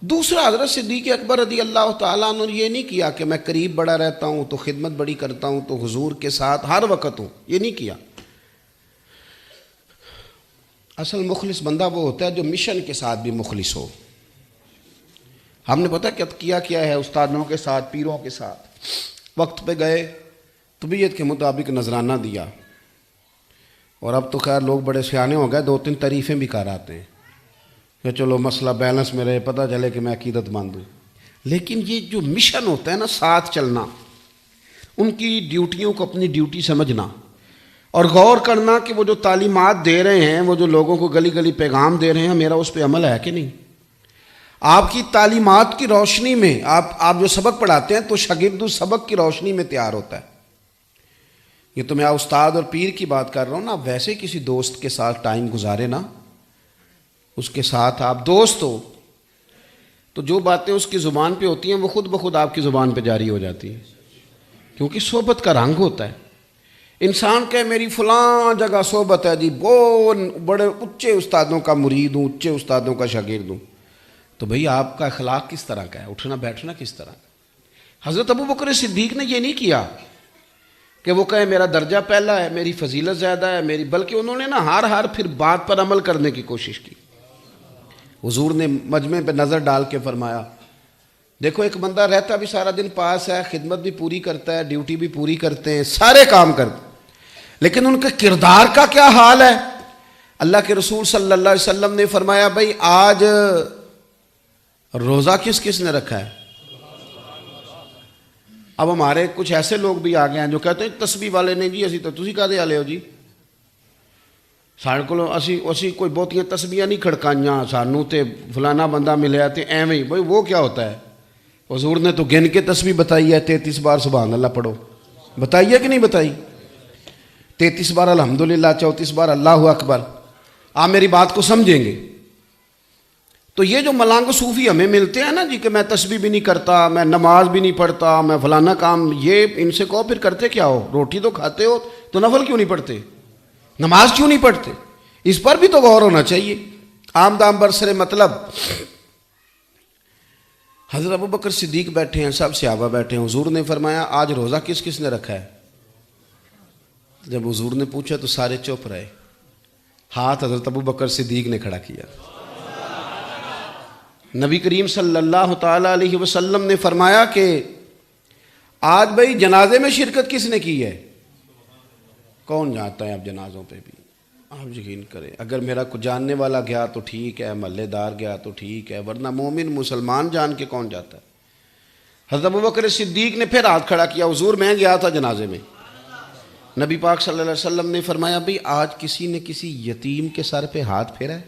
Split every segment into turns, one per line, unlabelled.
دوسرا حضرت صدیق اکبر رضی اللہ تعالیٰ عنہ نے یہ نہیں کیا کہ میں قریب بڑا رہتا ہوں تو خدمت بڑی کرتا ہوں تو حضور کے ساتھ ہر وقت ہوں، یہ نہیں کیا۔ اصل مخلص بندہ وہ ہوتا ہے جو مشن کے ساتھ بھی مخلص ہو۔ ہم نے پتہ کیا ہے استادوں کے ساتھ، پیروں کے ساتھ، وقت پہ گئے، طبیعت کے مطابق نذرانہ دیا، اور اب تو خیر لوگ بڑے سیانے ہو گئے، 2-3 تعریفیں بھی کر آتے ہیں کہ چلو مسئلہ بیلنس میں رہے، پتہ چلے کہ میں عقیدت مند ہوں۔ لیکن یہ جو مشن ہوتا ہے نا، ساتھ چلنا، ان کی ڈیوٹیوں کو اپنی ڈیوٹی سمجھنا اور غور کرنا کہ وہ جو تعلیمات دے رہے ہیں، وہ جو لوگوں کو گلی گلی پیغام دے رہے ہیں، میرا اس پہ عمل ہے کہ نہیں۔ آپ کی تعلیمات کی روشنی میں آپ جو سبق پڑھاتے ہیں تو شاگرد اس سبق کی روشنی میں تیار ہوتا ہے۔ یہ تو میں استاد اور پیر کی بات کر رہا ہوں نا، ویسے کسی دوست کے ساتھ ٹائم گزارے نا، اس کے ساتھ آپ دوست ہو تو جو باتیں اس کی زبان پہ ہوتی ہیں وہ خود بخود آپ کی زبان پہ جاری ہو جاتی ہیں، کیونکہ صحبت کا رنگ ہوتا ہے۔ انسان کہے میری فلاں جگہ صحبت ہے جی، وہ بڑے اونچے استادوں کا مرید ہوں، اونچے استادوں کا شاگرد ہوں، تو بھئی آپ کا اخلاق کس طرح کا ہے، اٹھنا بیٹھنا کس طرح کا۔ حضرت ابوبکر صدیق نے یہ نہیں کیا کہ وہ کہے میرا درجہ پہلا ہے، میری فضیلت زیادہ ہے، بلکہ انہوں نے نا ہر پھر بات پر عمل کرنے کی کوشش کی۔ حضور نے مجمع پہ نظر ڈال کے فرمایا دیکھو ایک بندہ رہتا بھی سارا دن پاس ہے، خدمت بھی پوری کرتا ہے، ڈیوٹی بھی پوری کرتے ہیں، سارے کام کرتے ہیں، لیکن ان کے کردار کا کیا حال ہے۔ اللہ کے رسول صلی اللہ علیہ وسلم نے فرمایا بھئی آج روزہ کس کس نے رکھا ہے۔ اب ہمارے کچھ ایسے لوگ بھی آ گئے ہیں جو کہتے ہیں تسبیح والے نہیں جی، اسی تو تسی کہدے والے ہو جی، سارے کو اسی کوئی بہتیاں تسبیحاں نہیں کھڑکائیاں، سانوں تے فلانا بندہ ملیا تے ایویں ہی۔ بھئی وہ کیا ہوتا ہے؟ حضور نے تو گن کے تسبیح بتائی ہے، 33 بار سبحان اللہ پڑھو، بتائی ہے کہ نہیں بتائی؟ 33 بار الحمدللہ، 34 بار اللہ اکبر۔ آپ میری بات کو سمجھیں گے تو یہ جو ملانگ صوفی ہمیں ملتے ہیں نا جی کہ میں تسبیح بھی نہیں کرتا، میں نماز بھی نہیں پڑھتا، میں فلانا کام، یہ ان سے کہو پھر کرتے کیا ہو؟ روٹی تو کھاتے ہو تو نفل کیوں نہیں پڑھتے؟ نماز کیوں نہیں پڑھتے؟ اس پر بھی تو غور ہونا چاہیے۔ عام دام برسر مطلب حضرت ابوبکر صدیق بیٹھے ہیں، سب صحابہ بیٹھے ہیں، حضور نے فرمایا آج روزہ کس کس نے رکھا ہے؟ جب حضور نے پوچھا تو سارے چپ رہے، ہاتھ حضرت ابوبکر صدیق نے کھڑا کیا۔ نبی کریم صلی اللہ تعالیٰ علیہ وسلم نے فرمایا کہ آج بھئی جنازے میں شرکت کس نے کی ہے؟ کون جاتا ہے اب جنازوں پہ بھی؟ آپ یقین کریں، اگر میرا کوئی جاننے والا گیا تو ٹھیک ہے، محلے دار گیا تو ٹھیک ہے، ورنہ مومن مسلمان جان کے کون جاتا ہے؟ حضرت ابوبکر صدیق نے پھر ہاتھ کھڑا کیا، حضور میں گیا تھا جنازے میں۔ نبی پاک صلی اللہ علیہ وسلم نے فرمایا بھئی آج کسی نے کسی یتیم کے سر پہ ہاتھ پھیرا ہے؟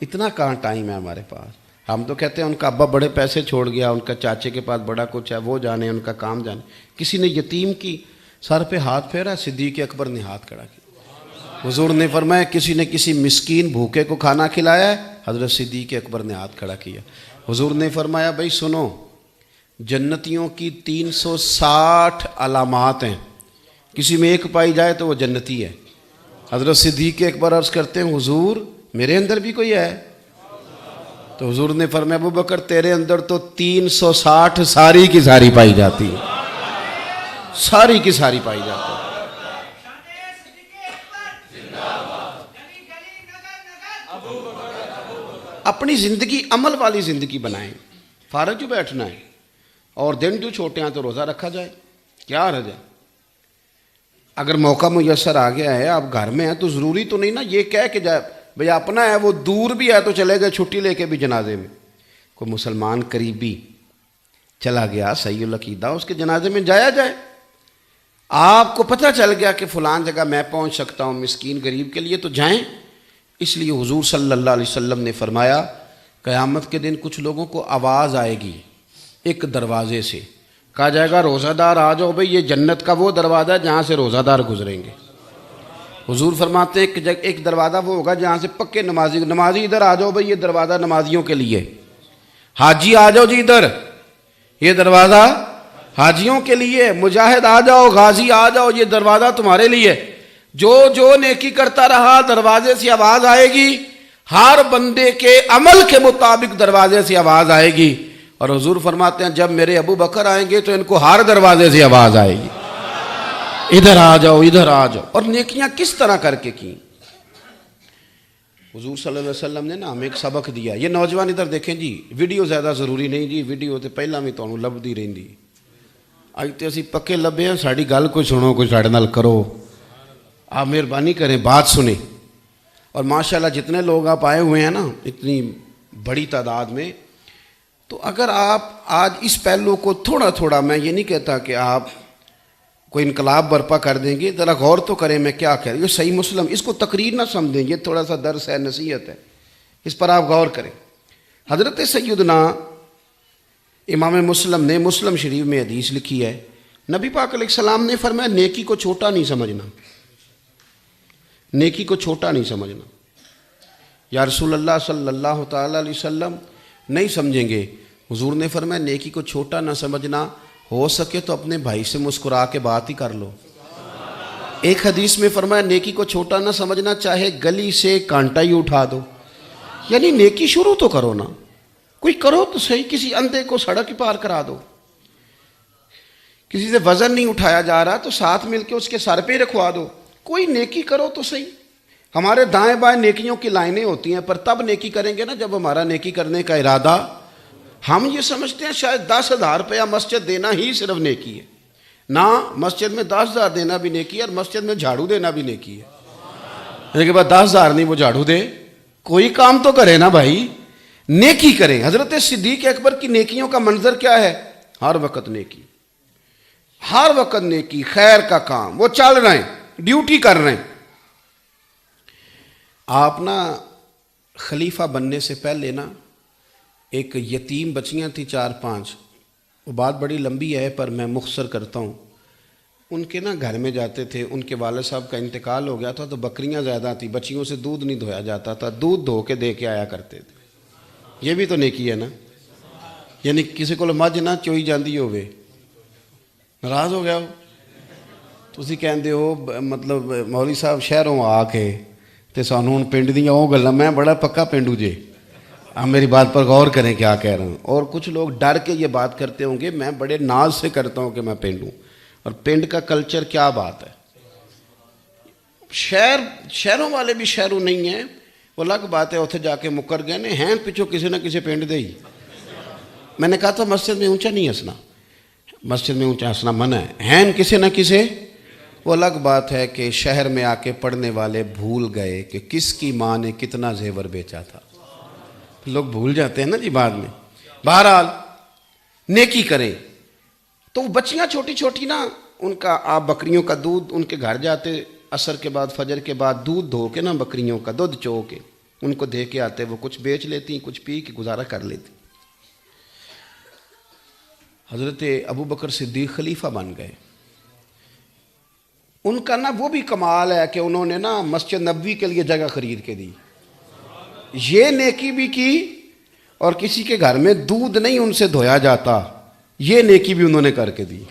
اتنا کہاں ٹائم ہے ہمارے پاس؟ ہم تو کہتے ہیں ان کا ابا بڑے پیسے چھوڑ گیا، ان کا چاچے کے پاس بڑا کچھ ہے، وہ جانے ان کا کام جانے۔ کسی نے یتیم کی سر پہ ہاتھ پھیرا؟ صدیق اکبر نے ہاتھ کھڑا کیا۔ حضور نے فرمایا کسی نے کسی مسکین بھوکے کو کھانا کھلایا ہے؟ حضرت صدیق اکبر نے ہاتھ کھڑا کیا۔ حضور نے فرمایا بھائی سنو، جنتیوں کی 360 علامات ہیں، کسی میں ایک پائی جائے تو وہ جنتی ہے۔ حضرت صدیق اکبر عرض کرتے ہیں حضور میرے اندر بھی کوئی ہے؟ تو حضور نے فرمایا ابوبکر تیرے اندر تو 360 ساری کی ساری پائی جاتی ہے، ساری کی ساری پائی جاتی ہے۔ اپنی زندگی عمل والی زندگی بنائیں، فارغ جو بیٹھنا ہے، اور دن جو چھوٹے ہیں تو روزہ رکھا جائے، کیا حرج ہے؟ اگر موقع میسر آ گیا ہے، آپ گھر میں ہیں تو ضروری تو نہیں نا یہ کہہ کے جائے بھئی اپنا ہے، وہ دور بھی ہے تو چلے گئے چھٹی لے کے بھی جنازے میں۔ کوئی مسلمان قریبی چلا گیا صحیح العقیدہ، اس کے جنازے میں جایا جائے۔ آپ کو پتہ چل گیا کہ فلان جگہ میں پہنچ سکتا ہوں مسکین غریب کے لیے، تو جائیں۔ اس لیے حضور صلی اللہ علیہ وسلم نے فرمایا قیامت کے دن کچھ لوگوں کو آواز آئے گی ایک دروازے سے، کہا جائے گا روزہ دار آ جاؤ بھئی، یہ جنت کا وہ دروازہ ہے جہاں سے روزہ دار گزریں گے۔ حضور فرماتے ہیں ایک دروازہ وہ ہوگا جہاں سے پکے نمازی ادھر آ جاؤ بھئی، یہ دروازہ نمازیوں کے لیے، حاجی آ جاؤ جی ادھر، یہ دروازہ حاجیوں کے لیے، مجاہد آ جاؤ، غازی آ جاؤ، یہ دروازہ تمہارے لیے۔ جو نیکی کرتا رہا دروازے سے آواز آئے گی، ہر بندے کے عمل کے مطابق دروازے سے آواز آئے گی. اور حضور فرماتے ہیں جب میرے ابو بکر آئیں گے تو ان کو ہر دروازے سے آواز آئے گی, ادھر آ جاؤ ادھر آ جاؤ. اور نیکیاں کس طرح کر کے کی؟ حضور صلی اللہ علیہ وسلم نے نا ہمیں ایک سبق دیا. یہ نوجوان ادھر دیکھیں جی, ویڈیو زیادہ ضروری نہیں جی, ویڈیو تو پہلا بھی تمہیں لبھی رہی. اج تو اسی پکے لبے ہیں, ساری گل کوئی سنو, کوئی ساڑھے نال کرو. آپ مہربانی کریں, بات سنیں. اور ماشاءاللہ جتنے لوگ آپ آئے ہوئے ہیں نا اتنی بڑی تعداد میں, تو اگر آپ آج اس پہلو کو تھوڑا تھوڑا, میں یہ نہیں کہتا کہ آپ کوئی انقلاب برپا کر دیں گے, ذرا غور تو کریں میں کیا کہہ رہا ہوں. یہ صحیح مسلم, اس کو تقریر نہ سمجھیں, یہ تھوڑا سا درس ہے, نصیحت ہے, اس پر آپ غور کریں. حضرت سیدنا امام مسلم نے مسلم شریف میں حدیث لکھی ہے, نبی پاک علیہ السلام نے فرمایا نیکی کو چھوٹا نہیں سمجھنا, نیکی کو چھوٹا نہیں سمجھنا. یا رسول اللہ صلی اللہ تعالی علیہ وسلم نہیں سمجھیں گے. حضور نے فرمایا نیکی کو چھوٹا نہ سمجھنا, ہو سکے تو اپنے بھائی سے مسکرا کے بات ہی کر لو. ایک حدیث میں فرمایا نیکی کو چھوٹا نہ سمجھنا, چاہے گلی سے کانٹا ہی اٹھا دو. یعنی نیکی شروع تو کرو نا, کوئی کرو تو صحیح, کسی اندھے کو سڑک ہی پار کرا دو. کسی سے وزن نہیں اٹھایا جا رہا تو ساتھ مل کے اس کے سر پہ رکھوا دو. کوئی نیکی کرو تو صحیح. ہمارے دائیں بائیں نیکیوں کی لائنیں ہوتی ہیں, پر تب نیکی کریں گے نا جب ہمارا نیکی کرنے کا ارادہ, ہم یہ سمجھتے ہیں شاید 10,000 روپیہ مسجد دینا ہی صرف نیکی ہے. نہ, مسجد میں 10,000 دینا بھی نیکی ہے, اور مسجد میں جھاڑو دینا بھی نیکی ہے. لیکن بعد 10,000 نہیں وہ جھاڑو دے, کوئی کام تو کرے نا بھائی, نیکی کریں. حضرت صدیق اکبر کی نیکیوں کا منظر کیا ہے؟ ہر وقت نیکی, ہر وقت نیکی, خیر کا کام, وہ چل رہے ہیں, ڈیوٹی کر رہے ہیں. آپ نا خلیفہ بننے سے پہلے نا ایک یتیم بچیاں تھیں 4-5, وہ بات بڑی لمبی ہے پر میں مختصر کرتا ہوں. ان کے نا گھر میں جاتے تھے, ان کے والد صاحب کا انتقال ہو گیا تھا تو بکریاں زیادہ تھیں, بچیوں سے دودھ نہیں دھویا جاتا تھا, دودھ دھو کے دے کے آیا کرتے تھے. یہ بھی تو نیکی ہے نا. یعنی کسی کو مجھ نہ چوئی جاندی ہوئے, ناراض ہو گیا ہو, تسی کہندے ہو مطلب مولوی صاحب شہروں آ کے تے سانوں ہن پنڈ دیاں وہ گلاں, میں بڑا پکا پنڈو جے. آپ میری بات پر غور کریں کیا کہہ رہا ہوں. اور کچھ لوگ ڈر کے یہ بات کرتے ہوں گے, میں بڑے ناز سے کرتا ہوں کہ میں پنڈ ہوں. اور پنڈ کا کلچر کیا بات ہے, شہروں والے بھی شہروں نہیں ہیں, وہ الگ بات ہے. اتنے جا کے مکر گئے نے ہیں پچھو کسی نہ کسی پنڈ دے ہی. میں نے کہا تھا مسجد میں اونچا نہیں ہنسنا, مسجد میں اونچا ہنسنا منع ہے, ہیں کسی نہ کسی. وہ الگ بات ہے کہ شہر میں آ کے پڑھنے والے بھول گئے کہ کس کی ماں نے کتنا زیور بیچا تھا. لوگ بھول جاتے ہیں نا جی بعد میں. بہرحال نیکی کریں. تو بچیاں چھوٹی چھوٹی نا, ان کا آپ بکریوں کا دودھ, ان کے گھر جاتے عصر کے بعد فجر کے بعد, دودھ دھو کے نا بکریوں کا دودھ چو کے ان کو دے کے آتے. وہ کچھ بیچ لیتی, کچھ پی کے گزارا کر لیتی. حضرت ابو بکر صدیق خلیفہ بن گئے. ان کا نا وہ بھی کمال ہے کہ انہوں نے نا مسجد نبوی کے لیے جگہ خرید کے دی. یہ نیکی بھی کی, اور کسی کے گھر میں دودھ نہیں ان سے دھویا جاتا, یہ نیکی بھی انہوں نے کر کے دی.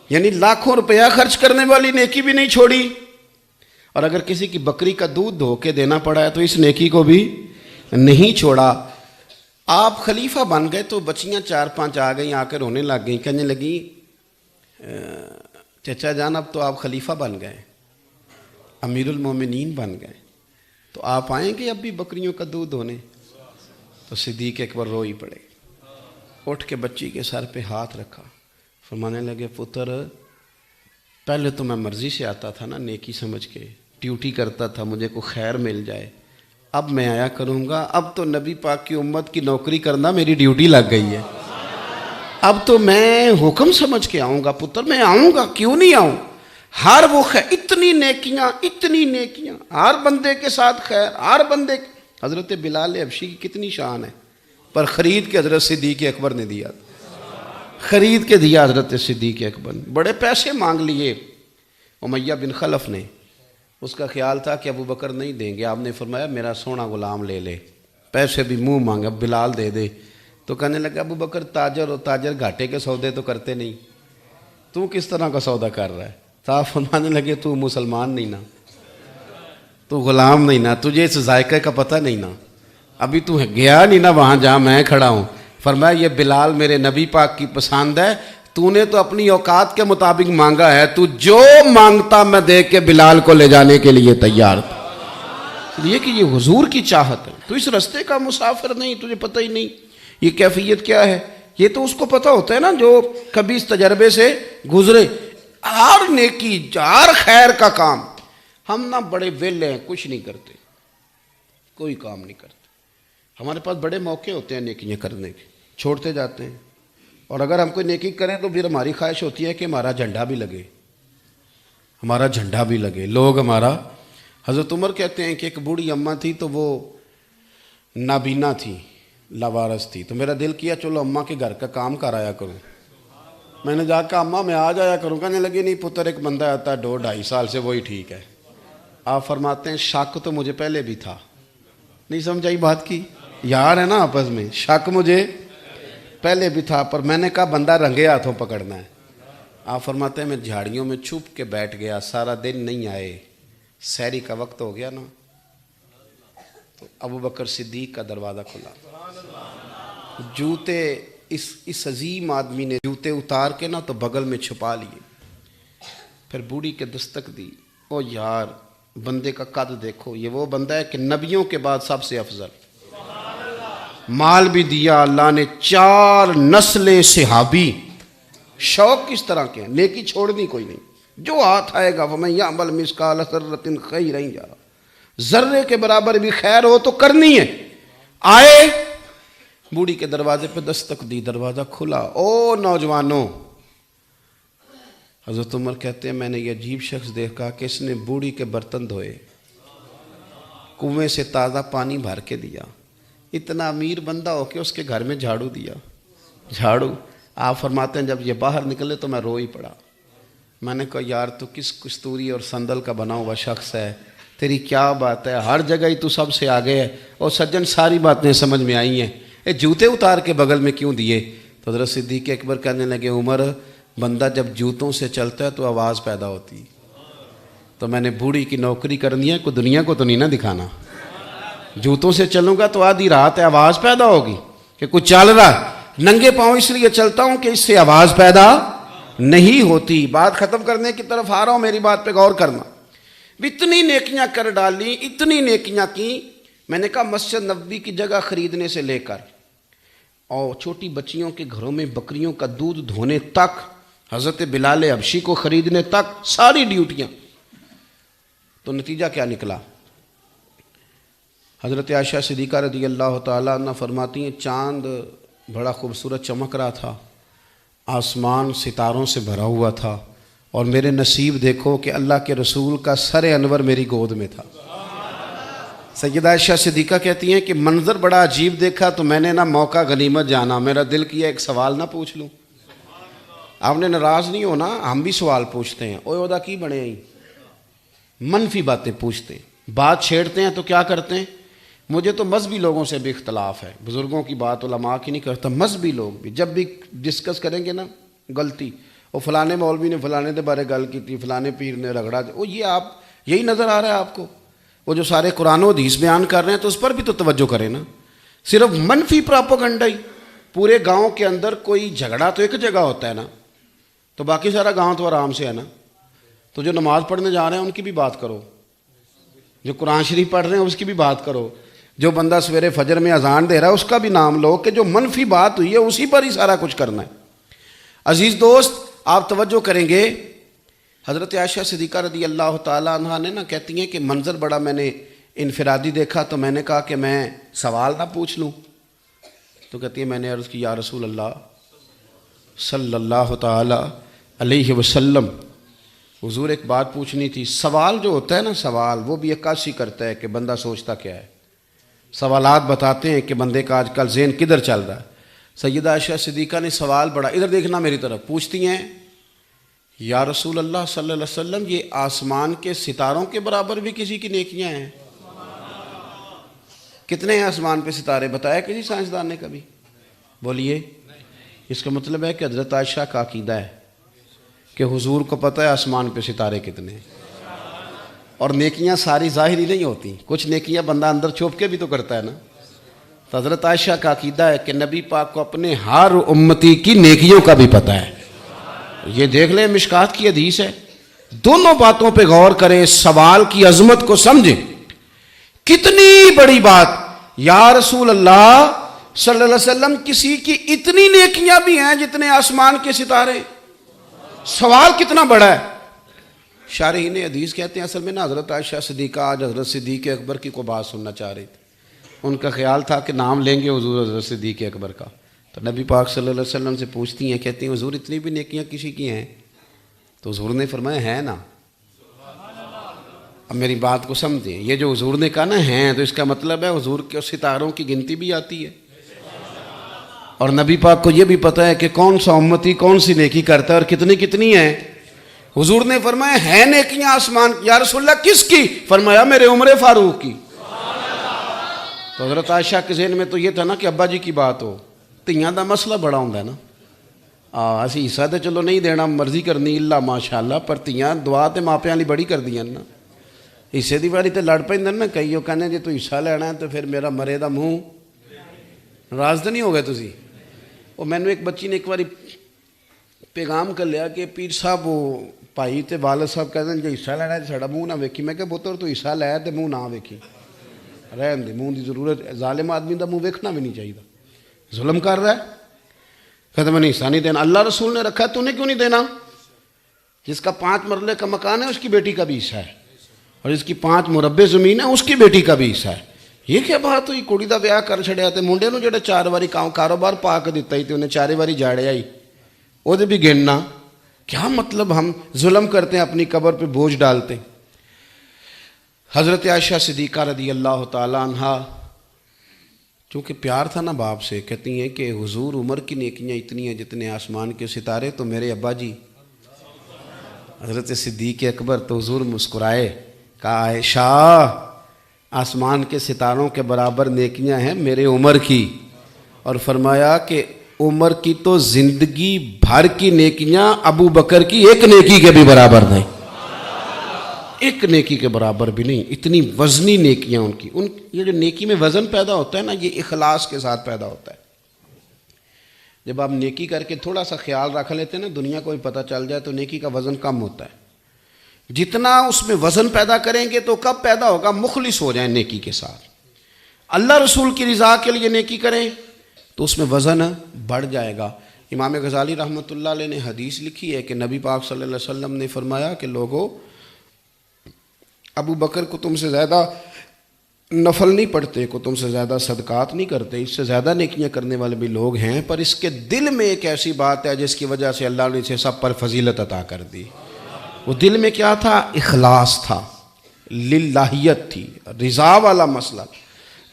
یعنی لاکھوں روپیہ خرچ کرنے والی نیکی بھی نہیں چھوڑی. اور اگر کسی کی بکری کا دودھ دھو کے دینا پڑا ہے تو اس نیکی کو بھی نہیں چھوڑا. آپ خلیفہ بن گئے تو بچیاں 4-5 آ گئیں, آ کے رونے لگ گئیں, کہنے لگیں چچا جان اب تو آپ خلیفہ بن گئے, امیر المومنین بن گئے, تو آپ آئیں گے اب بھی بکریوں کا دودھ دھونے؟ تو صدیق اکبر رو ہی پڑے. اٹھ کے بچی کے سر پہ ہاتھ رکھا, فرمانے لگے پتر پہلے تو میں مرضی سے آتا تھا نا, نیکی سمجھ کے ڈیوٹی کرتا تھا, مجھے کو خیر مل جائے. اب میں آیا کروں گا, اب تو نبی پاک کی امت کی نوکری کرنا میری ڈیوٹی لگ گئی ہے. اب تو میں حکم سمجھ کے آؤں گا پتر, میں آؤں گا, کیوں نہیں آؤں. ہر وہ خیر, اتنی نیکیاں, ہر بندے کے ساتھ خیر, ہر بندے. حضرت بلال حبشی کی کتنی شان ہے, پر خرید کے حضرت صدیق اکبر نے دیا, خرید کے دیا حضرت صدیق اکبر نے. بڑے پیسے مانگ لیے امیہ بن خلف نے, اس کا خیال تھا کہ ابو بکر نہیں دیں گے. آپ نے فرمایا میرا سونا غلام لے لے, پیسے بھی منہ مانگے, اب بلال دے دے. تو کہنے لگا ابو بکر تاجر اور تاجر گھاٹے کے سودے تو کرتے نہیں, تو کس طرح کا سودا کر رہا ہے. تو آپ فرمانے لگے تو مسلمان نہیں نا, تو غلام نہیں نا, تجھے اس ذائقے کا پتہ نہیں نا, ابھی تو گیا نہیں نا وہاں جہاں میں کھڑا ہوں. فرمایا یہ بلال میرے نبی پاک کی پسند ہے, تو نے تو اپنی اوقات کے مطابق مانگا ہے, تو جو مانگتا میں دے کے بلال کو لے جانے کے لیے تیار تھا. یہ کہ یہ حضور کی چاہت ہے, تو اس رستے کا مسافر نہیں, تجھے پتہ ہی نہیں یہ کیفیت کیا ہے. یہ تو اس کو پتہ ہوتا ہے نا جو کبھی اس تجربے سے گزرے. ہر نیکی, ہر خیر کا کام, ہم نہ بڑے ویلے ہیں, کچھ نہیں کرتے, کوئی کام نہیں کرتے. ہمارے پاس بڑے موقع ہوتے ہیں نیکیاں کرنے کے, چھوڑتے جاتے ہیں. اور اگر ہم کوئی نیکی کریں تو پھر ہماری خواہش ہوتی ہے کہ ہمارا جھنڈا بھی لگے, ہمارا جھنڈا بھی لگے, لوگ ہمارا. حضرت عمر کہتے ہیں کہ ایک بوڑھی اماں تھی تو وہ نابینا تھی, لاوارث تھی, تو میرا دل کیا چلو اماں کے گھر کا کام کر آیا کروں. میں نے جا کے اماں میں آ جایا کروں. کہنے لگی نہیں پتر, ایک بندہ آتا ہے 2-2.5 سال سے, وہی ٹھیک ہے. آپ فرماتے ہیں شک تو مجھے پہلے بھی تھا. نہیں سمجھائی بات کی, یار ہے نا آپس میں, شک مجھے پہلے بھی تھا, پر میں نے کہا بندہ رنگے ہاتھوں پکڑنا ہے. آپ فرماتے ہیں میں جھاڑیوں میں چھپ کے بیٹھ گیا, سارا دن نہیں آئے, سحری کا وقت ہو گیا نا, تو ابو بکر صدیق کا دروازہ کھلا. جوتے اس عظیم آدمی نے جوتے اتار کے نا تو بغل میں چھپا لیے, پھر بوڑھی کے دستک دی. او یار بندے کا قد دیکھو, یہ وہ بندہ ہے کہ نبیوں کے بعد سب سے افضل, مال بھی دیا اللہ نے, 4 نسلیں صحابی. شوق کس طرح کے ہیں, نیکی چھوڑنی کوئی نہیں, جو ہاتھ آئے گا وَمَن يَعْمَلْ مِثْقَالَ ذَرَّةٍ خَيْرًا يَرَهُ, ذرے کے برابر بھی خیر ہو تو کرنی ہے. آئے بوڑھی کے دروازے پہ دستک دی, دروازہ کھلا. او نوجوانوں, حضرت عمر کہتے ہیں میں نے یہ عجیب شخص دیکھا کہ اس نے بوڑھی کے برتن دھوئے, کنویں سے تازہ پانی بھر کے دیا. اتنا امیر بندہ ہو کے اس کے گھر میں جھاڑو دیا, جھاڑو. آپ فرماتے ہیں جب یہ باہر نکلے تو میں رو ہی پڑا. میں نے کہا یار تو کس کستوری اور سندل کا بنا ہوا شخص ہے, تیری کیا بات ہے, ہر جگہ ہی تو سب سے آگے ہے. اور سجن ساری باتیں سمجھ میں آئی ہیں, جوتے اتار کے بغل میں کیوں دیے؟ تو حضرت صدیق اکبر کہنے لگے عمر, بندہ جب جوتوں سے چلتا ہے تو آواز پیدا ہوتی, تو میں نے بوڑھی کی نوکری کرنی ہے, کوئی دنیا کو تو نہیں نہ دکھانا. جوتوں سے چلوں گا تو آدھی رات ہے, آواز پیدا ہوگی کہ کچھ چل رہا. ننگے پاؤں اس لیے چلتا ہوں کہ اس سے آواز پیدا نہیں ہوتی. بات ختم کرنے کی طرف آ رہا ہوں, میری بات پہ غور کرنا. اتنی نیکیاں کر ڈالی, اتنی نیکیاں کی. میں نے کہا مسجد نبوی کی جگہ خریدنے سے لے کر اور چھوٹی بچیوں کے گھروں میں بکریوں کا دودھ دھونے تک, حضرت بلال حبشی کو خریدنے تک, ساری ڈیوٹیاں. تو نتیجہ کیا نکلا؟ حضرت عائشہ صدیقہ رضی اللہ تعالیٰ عنہ فرماتی ہیں چاند بڑا خوبصورت چمک رہا تھا, آسمان ستاروں سے بھرا ہوا تھا, اور میرے نصیب دیکھو کہ اللہ کے رسول کا سر انور میری گود میں تھا. سیدہ عائشہ صدیقہ کہتی ہیں کہ منظر بڑا عجیب دیکھا تو میں نے نہ موقع غنیمت جانا, میرا دل کیا ایک سوال نہ پوچھ لوں. آپ نے ناراض نہیں ہونا, ہم بھی سوال پوچھتے ہیں. اوہ عہدہ کی بنے ہیں, منفی باتیں پوچھتے ہیں, بات چھیڑتے ہیں تو کیا کرتے ہیں. مجھے تو مذہبی لوگوں سے بھی اختلاف ہے, بزرگوں کی بات علماء کی نہیں کرتا, مذہبی لوگ بھی جب بھی ڈسکس کریں گے نا غلطی, وہ فلانے مولوی نے فلانے دے بارے گل کی تھی, فلانے پیر نے رگڑا, وہ یہ آپ یہی نظر آ رہا ہے آپ کو. وہ جو سارے قرآن و حدیث بیان کر رہے ہیں تو اس پر بھی تو توجہ کریں نا. صرف منفی پراپوگنڈا ہی. پورے گاؤں کے اندر کوئی جھگڑا تو ایک جگہ ہوتا ہے نا, تو باقی سارا گاؤں تو آرام سے ہے نا. تو جو نماز پڑھنے جا رہے ہیں ان کی بھی بات کرو, جو قرآن شریف پڑھ رہے ہیں اس کی بھی بات کرو, جو بندہ سویرے فجر میں اذان دے رہا ہے اس کا بھی نام لو, کہ جو منفی بات ہوئی ہے اسی پر ہی سارا کچھ کرنا ہے. عزیز دوست آپ توجہ کریں گے, حضرت عائشہ صدیقہ رضی اللہ تعالیٰ عنہ نے نا کہتی ہیں کہ منظر بڑا میں نے انفرادی دیکھا تو میں نے کہا کہ میں سوال نہ پوچھ لوں. تو کہتی ہے میں نے عرض کی یا رسول اللہ صلی اللہ تعالی علیہ وسلم, حضور ایک بات پوچھنی تھی. سوال جو ہوتا ہے نا, سوال وہ بھی عکاسی کرتا ہے کہ بندہ سوچتا کیا ہے. سوالات بتاتے ہیں کہ بندے کا آج کل ذہن کدھر چل رہا ہے. سیدہ عائشہ صدیقہ نے سوال بڑا, ادھر دیکھنا میری طرف, پوچھتی ہیں یا رسول اللہ صلی اللہ علیہ وسلم یہ آسمان کے ستاروں کے برابر بھی کسی کی نیکیاں ہیں؟ کتنے ہیں آسمان پہ ستارے بتایا کسی سائنسدان نے کبھی؟ بولیے. اس کا مطلب ہے کہ حضرت عائشہ کا عقیدہ ہے کہ حضور کو پتہ ہے آسمان پہ ستارے کتنے ہیں, اور نیکیاں ساری ظاہری نہیں ہوتی، کچھ نیکیاں بندہ اندر چھپ کے بھی تو کرتا ہے نا۔ تو حضرت عائشہ کا عقیدہ ہے کہ نبی پاک کو اپنے ہر امتی کی نیکیوں کا بھی پتہ ہے۔ یہ دیکھ لیں، مشکات کی حدیث ہے، دونوں باتوں پہ غور کریں، سوال کی عظمت کو سمجھیں۔ کتنی بڑی بات، یا رسول اللہ صلی اللہ علیہ وسلم، کسی کی اتنی نیکیاں بھی ہیں جتنے آسمان کے ستارے، سوال کتنا بڑا ہے۔ شارحین حدیث کہتے ہیں اصل میں نا حضرت عائشہ صدیقہ آج حضرت صدیق اکبر کی کوئی بات سننا چاہ رہی تھی، ان کا خیال تھا کہ نام لیں گے حضور حضرت صدیق اکبر کا، تو نبی پاک صلی اللہ علیہ وسلم سے پوچھتی ہیں، کہتی ہیں حضور اتنی بھی نیکیاں کسی کی ہیں؟ تو حضور نے فرمایا ہے نا۔ اب میری بات کو سمجھیں، یہ جو حضور نے کہا نا ہیں، تو اس کا مطلب ہے حضور کے ستاروں کی گنتی بھی آتی ہے، اور نبی پاک کو یہ بھی پتہ ہے کہ کون سا امتی کون سی نیکی کرتا ہے اور کتنی کتنی ہے۔ حضور نے فرمایا ہے نیکیاں آسمان، یا رسول اللہ کس کی؟ فرمایا میرے عمر فاروق کی۔ تو حضرت عائشہ کے ذہن میں تو یہ تھا نا کہ ابا جی کی بات ہو، تیاں دا مسئلہ بڑا ہوتا ہے نا، اسی حصہ تو چلو نہیں دینا، مرضی کرنی اللہ ماشاءاللہ، پر تیاں دعا تے ماپیاں لی بڑی کر دیاں نا، حصے دی باری تے لڑ پیندے نا، کئی کہنے جی تو حصہ لینا ہے تو پھر میرا مرے دا منہ، ناراض تو نہیں ہو گئے تسی؟ وہ میں نے ایک بچی نے ایک باری پیغام کر لیا کہ پیر صاحب وہ بھائی تے والد صاحب کہتے ہیں جی حصہ لینا ہے ساڑا منہ نہ ویکھی، میں کہ پتر تو حصہ لے تے منہ نہ ویکھی، رہن دے، منہ دی ضرورت، ظالم آدمی دا منہ ویکھنا بھی نہیں چاہیے، ظلم کر رہا ہے، کہتے میں نے حصہ نہیں دینا، اللہ رسول نے رکھا ہے تو نے کیوں نہیں دینا؟ جس کا 5 مرلے کا مکان ہے اس کی بیٹی کا بھی حصہ ہے، اور جس کی 5 مربع زمین ہے اس کی بیٹی کا بھی حصہ ہے۔ یہ کیا بات ہوئی؟ کڑی دا بیاہ کر چھڑیا تے منڈے نو جڑے 4 واری کاروبار پا کے دیتا ہی تے انہیں 4 واری جاڑیا ہی، وہ دے بھی گننا، کیا مطلب ہم ظلم کرتے ہیں، اپنی قبر پہ بوجھ ڈالتے ہیں۔ حضرت عائشہ صدیقہ رضی اللہ تعالیٰ عنہ، چونکہ پیار تھا نا باپ سے، کہتی ہیں کہ حضور عمر کی نیکیاں اتنی ہیں جتنے آسمان کے ستارے، تو میرے ابا جی حضرت صدیق اکبر، تو حضور مسکرائے، کہا عائشہ آسمان کے ستاروں کے برابر نیکیاں ہیں میرے عمر کی، اور فرمایا کہ عمر کی تو زندگی بھر کی نیکیاں ابو بکر کی ایک نیکی کے بھی برابر نہیں، ایک نیکی کے برابر بھی نہیں، اتنی وزنی نیکیاں ان کی۔ یہ جو نیکی میں وزن پیدا ہوتا ہے نا، یہ اخلاص کے ساتھ پیدا ہوتا ہے۔ جب آپ نیکی کر کے تھوڑا سا خیال رکھ لیتے ہیں نا، دنیا کو بھی پتہ چل جائے، تو نیکی کا وزن کم ہوتا ہے۔ جتنا اس میں وزن پیدا کریں گے تو کب پیدا ہوگا؟ مخلص ہو جائیں نیکی کے ساتھ، اللہ رسول کی رضا کے لیے نیکی کریں تو اس میں وزن بڑھ جائے گا۔ امام غزالی رحمۃ اللہ علیہ نے حدیث لکھی ہے کہ نبی پاک صلی اللہ علیہ وسلم نے فرمایا کہ لوگوں، ابو بکر کو تم سے زیادہ نفل نہیں پڑھتے، کو تم سے زیادہ صدقات نہیں کرتے، اس سے زیادہ نیکیاں کرنے والے بھی لوگ ہیں، پر اس کے دل میں ایک ایسی بات ہے جس کی وجہ سے اللہ نے اسے سب پر فضیلت عطا کر دی۔ وہ دل میں کیا تھا؟ اخلاص تھا، للہیت تھی، رضا والا مسئلہ۔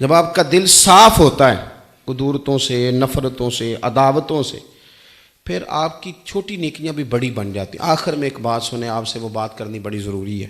جب آپ کا دل صاف ہوتا ہے قدورتوں سے، نفرتوں سے، عداوتوں سے، پھر آپ کی چھوٹی نیکیاں بھی بڑی بن جاتی۔ آخر میں ایک بات سنیں، آپ سے وہ بات کرنی بڑی ضروری ہے۔